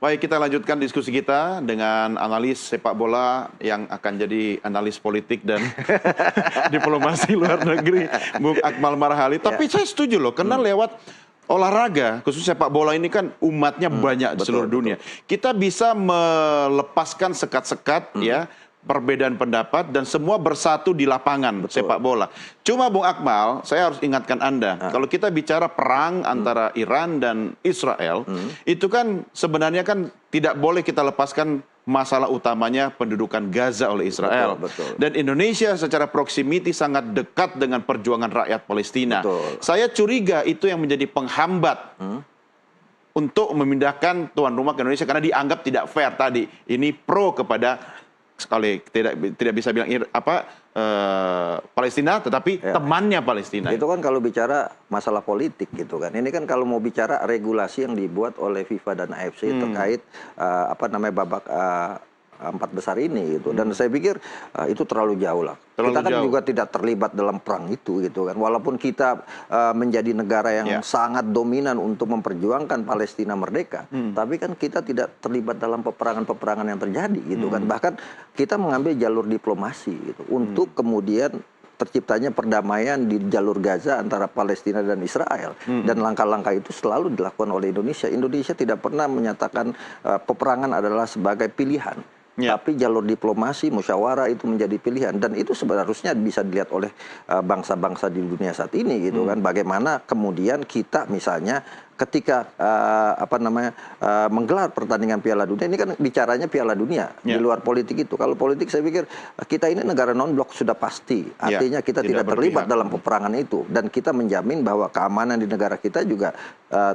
Baik, kita lanjutkan diskusi kita dengan analis sepak bola yang akan jadi analis politik dan diplomasi luar negeri, Bung Akmal Marhali. Tapi saya setuju loh, karena lewat olahraga, khusus sepak bola ini kan umatnya banyak di seluruh dunia. Kita bisa melepaskan sekat-sekat ya, perbedaan pendapat dan semua bersatu di lapangan sepak bola. Cuma Bung Akmal, saya harus ingatkan Anda, kalau kita bicara perang antara Iran dan Israel, itu kan sebenarnya kan tidak boleh kita lepaskan masalah utamanya pendudukan Gaza oleh Israel. Dan Indonesia secara proximity sangat dekat dengan perjuangan rakyat Palestina. Saya curiga itu yang menjadi penghambat untuk memindahkan tuan rumah ke Indonesia karena dianggap tidak fair tadi. Ini pro kepada sekali tidak bisa bilang Palestina, tetapi temannya Palestina. Itu kan kalau bicara masalah politik gitu kan. Ini kan kalau mau bicara regulasi yang dibuat oleh FIFA dan AFC terkait babak 4 besar ini gitu. Dan saya pikir itu terlalu jauh lah. Kita kan juga tidak terlibat dalam perang itu gitu kan. Walaupun kita menjadi negara yang sangat dominan untuk memperjuangkan Palestina merdeka, tapi kan kita tidak terlibat dalam peperangan-peperangan yang terjadi gitu kan. Bahkan kita mengambil jalur diplomasi gitu untuk kemudian terciptanya perdamaian di jalur Gaza antara Palestina dan Israel. Dan langkah-langkah itu selalu dilakukan oleh Indonesia. Indonesia tidak pernah menyatakan peperangan adalah sebagai pilihan. Tapi jalur diplomasi, musyawarah itu menjadi pilihan. Dan itu sebenarnya bisa dilihat oleh bangsa-bangsa di dunia saat ini gitu kan. Bagaimana kemudian kita misalnya ketika menggelar pertandingan Piala Dunia, ini kan bicaranya Piala Dunia di luar politik itu. Kalau politik saya pikir kita ini negara non-blok sudah pasti. Artinya kita tidak terlibat dalam peperangan itu. Dan kita menjamin bahwa keamanan di negara kita juga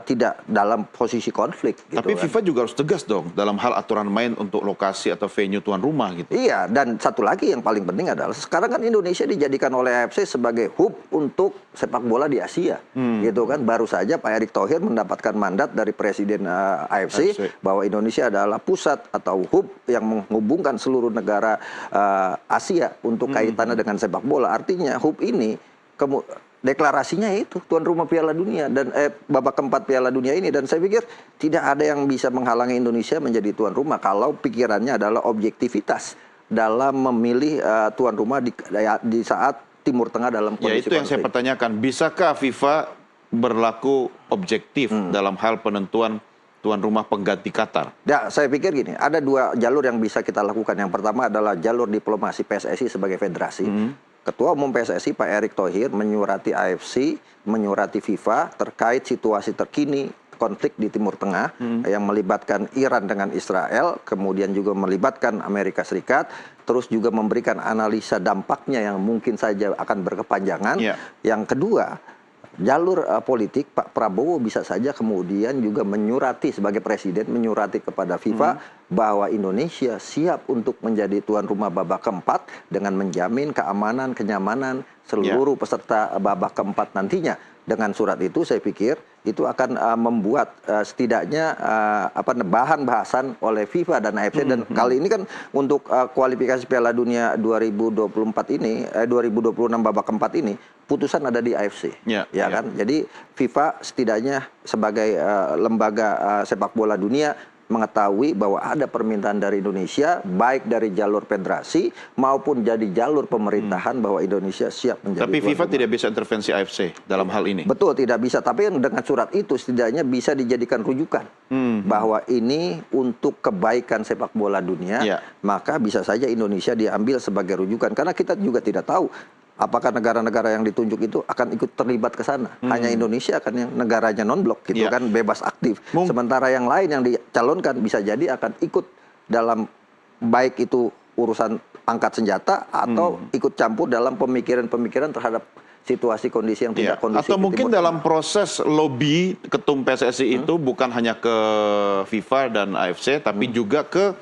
tidak dalam posisi konflik. Gitu tapi kan. FIFA juga harus tegas dong dalam hal aturan main untuk lokasi atau venue tuan rumah gitu. Iya, dan satu lagi yang paling penting adalah sekarang kan Indonesia dijadikan oleh AFC sebagai hub untuk sepak bola di Asia. Gitu kan. Baru saja Pak Erick Thohir mendapatkan mandat dari Presiden AFC bahwa Indonesia adalah pusat atau hub yang menghubungkan seluruh negara Asia untuk kaitannya dengan sepak bola. Artinya hub ini deklarasinya itu tuan rumah Piala Dunia dan babak keempat Piala Dunia ini, dan saya pikir tidak ada yang bisa menghalangi Indonesia menjadi tuan rumah kalau pikirannya adalah objektivitas dalam memilih tuan rumah di saat Timur Tengah dalam kondisi itu yang saya pertanyakan, bisakah FIFA berlaku objektif dalam hal penentuan tuan rumah pengganti Qatar? Ya, saya pikir gini, ada dua jalur yang bisa kita lakukan. Yang pertama adalah jalur diplomasi PSSI sebagai federasi. Ketua Umum PSSI Pak Erick Thohir menyurati AFC, menyurati FIFA terkait situasi terkini konflik di Timur Tengah yang melibatkan Iran dengan Israel, kemudian juga melibatkan Amerika Serikat, terus juga memberikan analisa dampaknya yang mungkin saja akan berkepanjangan. Yang kedua, jalur politik Pak Prabowo bisa saja kemudian juga menyurati sebagai presiden, menyurati kepada FIFA bahwa Indonesia siap untuk menjadi tuan rumah babak keempat dengan menjamin keamanan, kenyamanan seluruh peserta babak keempat nantinya. Dengan surat itu saya pikir itu akan membuat setidaknya bahan bahasan oleh FIFA dan AFC. Dan kali ini kan untuk kualifikasi Piala Dunia 2024 ini 2026 babak keempat ini putusan ada di AFC, kan? Jadi FIFA setidaknya sebagai lembaga sepak bola dunia mengetahui bahwa ada permintaan dari Indonesia, baik dari jalur federasi maupun jadi jalur pemerintahan, bahwa Indonesia siap menjadi. Tapi FIFA tidak bisa intervensi AFC dalam hal ini. Betul, tidak bisa. Tapi dengan surat itu setidaknya bisa dijadikan rujukan bahwa ini untuk kebaikan sepak bola dunia, maka bisa saja Indonesia diambil sebagai rujukan. Karena kita juga tidak tahu apakah negara-negara yang ditunjuk itu akan ikut terlibat ke sana. Hanya Indonesia kan yang negaranya non-blok gitu kan, bebas aktif. Sementara yang lain yang dicalonkan bisa jadi akan ikut dalam baik itu urusan angkat senjata atau ikut campur dalam pemikiran-pemikiran terhadap situasi kondisi yang tidak kondusif. Atau mungkin dalam proses lobby ketum PSSI itu bukan hanya ke FIFA dan AFC, tapi juga ke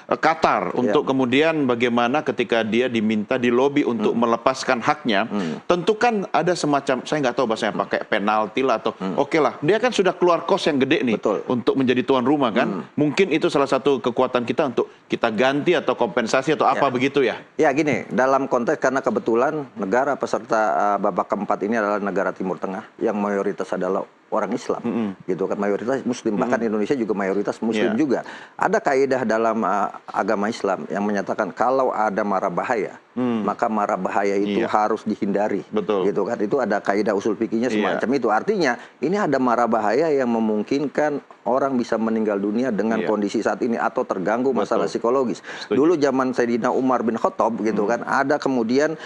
Qatar untuk kemudian bagaimana ketika dia diminta di lobi untuk melepaskan haknya, tentu kan ada semacam, saya nggak tahu bahasanya pakai penalti lah atau oke lah, dia kan sudah keluar kos yang gede nih untuk menjadi tuan rumah kan, mungkin itu salah satu kekuatan kita untuk kita ganti atau kompensasi atau apa begitu ya? Ya gini, dalam konteks karena kebetulan negara peserta babak keempat ini adalah negara Timur Tengah yang mayoritas adalah orang Islam, gitu kan, mayoritas Muslim, bahkan Indonesia juga mayoritas Muslim juga. Ada kaidah dalam agama Islam yang menyatakan kalau ada mara bahaya, maka mara bahaya itu harus dihindari, gitu kan. Itu ada kaidah usul fikihnya semacam itu. Artinya ini ada mara bahaya yang memungkinkan orang bisa meninggal dunia dengan kondisi saat ini atau terganggu masalah psikologis. Dulu zaman Sayyidina Umar bin Khattab, gitu kan, ada kemudian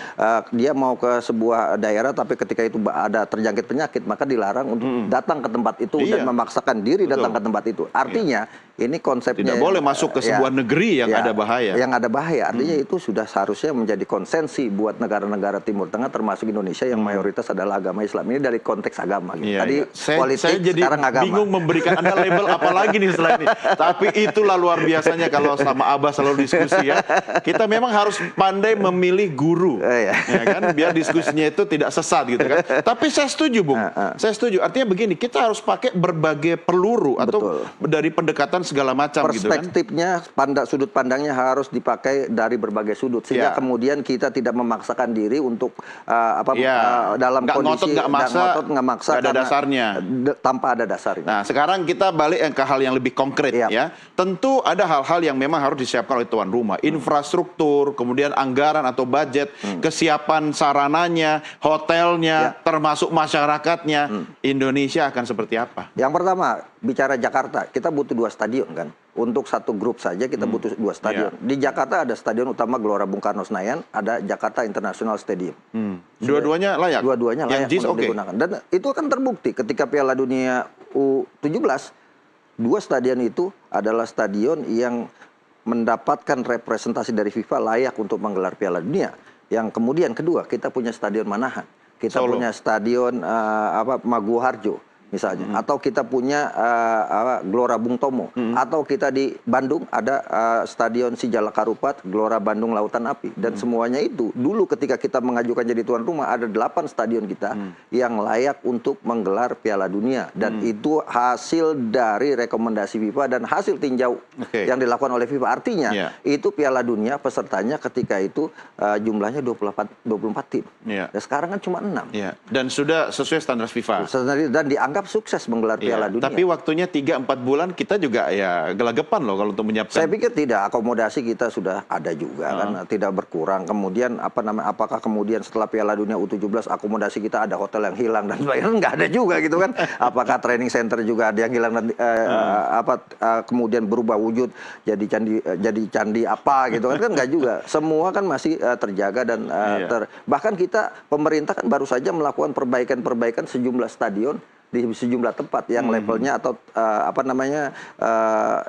dia mau ke sebuah daerah, tapi ketika itu ada terjangkit penyakit, maka dilarang untuk datang ke tempat itu dan memaksakan diri datang ke tempat itu. Artinya ini konsepnya tidak boleh masuk ke sebuah negeri yang ada bahaya. Yang ada bahaya. Artinya itu sudah seharusnya menjadi konsensi buat negara-negara Timur Tengah termasuk Indonesia yang mayoritas adalah agama Islam. Ini dari konteks agama. Gitu. Tadi politik, saya jadi sekarang agama. bingung memberikan Anda label apa lagi nih setelah ini. Tapi itulah luar biasanya kalau sama Abah selalu diskusi ya. Kita memang harus pandai memilih guru, ya kan, biar diskusinya itu tidak sesat gitu kan. Tapi saya setuju, Bung. Saya setuju. Artinya begini, kita harus pakai berbagai peluru atau dari pendekatan segala macam gitu kan. Perspektifnya, sudut pandangnya harus dipakai dari berbagai sudut sehingga kemudian kita tidak memaksakan diri untuk dalam kondisi nggak maksa, ada dasarnya, tanpa ada dasarnya. Nah, sekarang kita balik ke hal yang lebih konkret ya. Tentu ada hal-hal yang memang harus disiapkan oleh tuan rumah, infrastruktur, kemudian anggaran atau budget, kesiapan sarananya, hotelnya, termasuk masyarakatnya. Indonesia akan seperti apa? Yang pertama, bicara Jakarta, kita butuh 2 stadion kan. Untuk satu grup saja kita butuh 2 stadion. Di Jakarta ada stadion utama Gelora Bung Karno Senayan, ada Jakarta International Stadium. Dua-duanya layak? Dua-duanya layak untuk digunakan. Dan itu kan terbukti ketika Piala Dunia U17, 2 stadion itu adalah stadion yang mendapatkan representasi dari FIFA layak untuk menggelar Piala Dunia. Yang kemudian kedua, kita punya stadion Manahan. Kita punya stadion Maguwoharjo misalnya, atau kita punya Gelora Bung Tomo, atau kita di Bandung ada stadion Sijalak Harupat, Gelora Bandung Lautan Api, dan semuanya itu dulu ketika kita mengajukan jadi tuan rumah ada 8 stadion kita yang layak untuk menggelar Piala Dunia, dan itu hasil dari rekomendasi FIFA dan hasil tinjau yang dilakukan oleh FIFA. Artinya itu Piala Dunia pesertanya ketika itu jumlahnya 24 tim. Dan sekarang kan cuma 6. Dan sudah sesuai standar FIFA. Dan dianggap sukses menggelar Piala Dunia. Tapi waktunya 3-4 bulan kita juga ya gelagapan loh kalau untuk menyiapkan. Saya pikir tidak, akomodasi kita sudah ada juga kan, tidak berkurang. Kemudian apakah kemudian setelah Piala Dunia U17 akomodasi kita ada hotel yang hilang dan sebagainya? Nggak ada juga gitu kan. Apakah training center juga ada yang hilang dan kemudian berubah wujud jadi candi apa gitu kan nggak juga. Semua kan masih terjaga dan bahkan kita pemerintah kan baru saja melakukan perbaikan sejumlah stadion di sejumlah tempat yang levelnya atau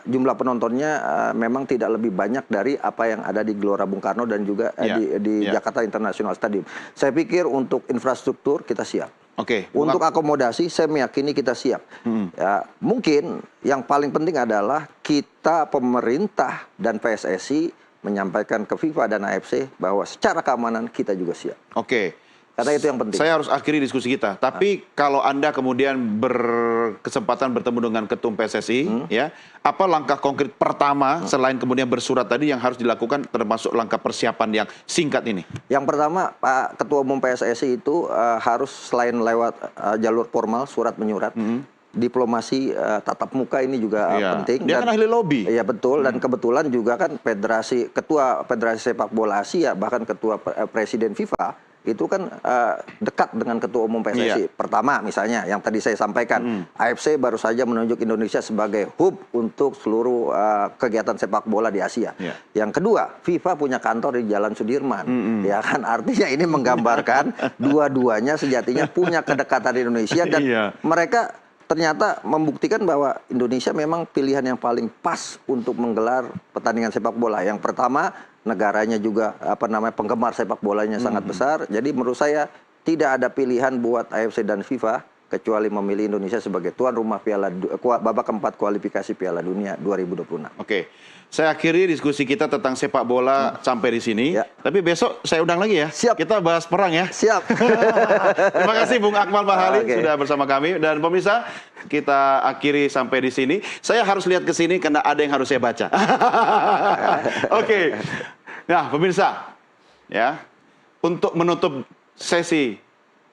jumlah penontonnya memang tidak lebih banyak dari apa yang ada di Gelora Bung Karno dan juga di Jakarta International Stadium. Saya pikir untuk infrastruktur kita siap. Untuk akomodasi saya meyakini kita siap. Ya, mungkin yang paling penting adalah kita pemerintah dan PSSI menyampaikan ke FIFA dan AFC bahwa secara keamanan kita juga siap. Karena itu yang penting. Saya harus akhiri diskusi kita. Tapi kalau Anda kemudian berkesempatan bertemu dengan Ketum PSSI, ya, apa langkah konkret pertama selain kemudian bersurat tadi yang harus dilakukan termasuk langkah persiapan yang singkat ini? Yang pertama, Pak Ketua Umum PSSI itu harus selain lewat jalur formal, surat menyurat, diplomasi tatap muka ini juga penting. Dia kan ahli lobby. Iya betul, dan kebetulan juga kan Ketua Federasi Sepak Bola Asia, bahkan Ketua Presiden FIFA, itu kan dekat dengan Ketua Umum PSSI. Pertama misalnya yang tadi saya sampaikan, AFC baru saja menunjuk Indonesia sebagai hub untuk seluruh kegiatan sepak bola di Asia. Yang kedua, FIFA punya kantor di Jalan Sudirman. Ya kan, artinya ini menggambarkan dua-duanya sejatinya punya kedekatan di Indonesia dan mereka ternyata membuktikan bahwa Indonesia memang pilihan yang paling pas untuk menggelar pertandingan sepak bola. Yang pertama, negaranya juga penggemar sepak bolanya sangat besar. Jadi menurut saya tidak ada pilihan buat AFC dan FIFA kecuali memilih Indonesia sebagai tuan rumah babak keempat kualifikasi Piala Dunia 2026. Saya akhiri diskusi kita tentang sepak bola sampai di sini. Tapi besok saya undang lagi ya. Siap. Kita bahas perang ya. Siap. Terima kasih Bung Akmal Marhali sudah bersama kami. Dan pemirsa, kita akhiri sampai di sini. Saya harus lihat ke sini karena ada yang harus saya baca. Nah, pemirsa, ya, untuk menutup sesi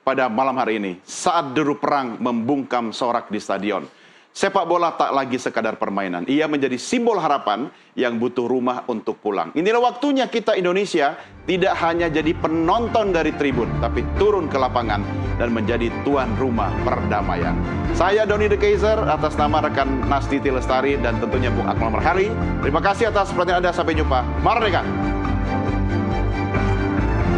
pada malam hari ini. Saat deru perang membungkam sorak di stadion. Sepak bola tak lagi sekadar permainan. Ia menjadi simbol harapan yang butuh rumah untuk pulang. Inilah waktunya kita Indonesia tidak hanya jadi penonton dari tribun, tapi turun ke lapangan dan menjadi tuan rumah perdamaian. Saya Doni The Kaiser atas nama rekan Nastiti Lestari dan tentunya Bung Akmal Marhali. Terima kasih atas perhatian Anda. Sampai jumpa. Merdeka!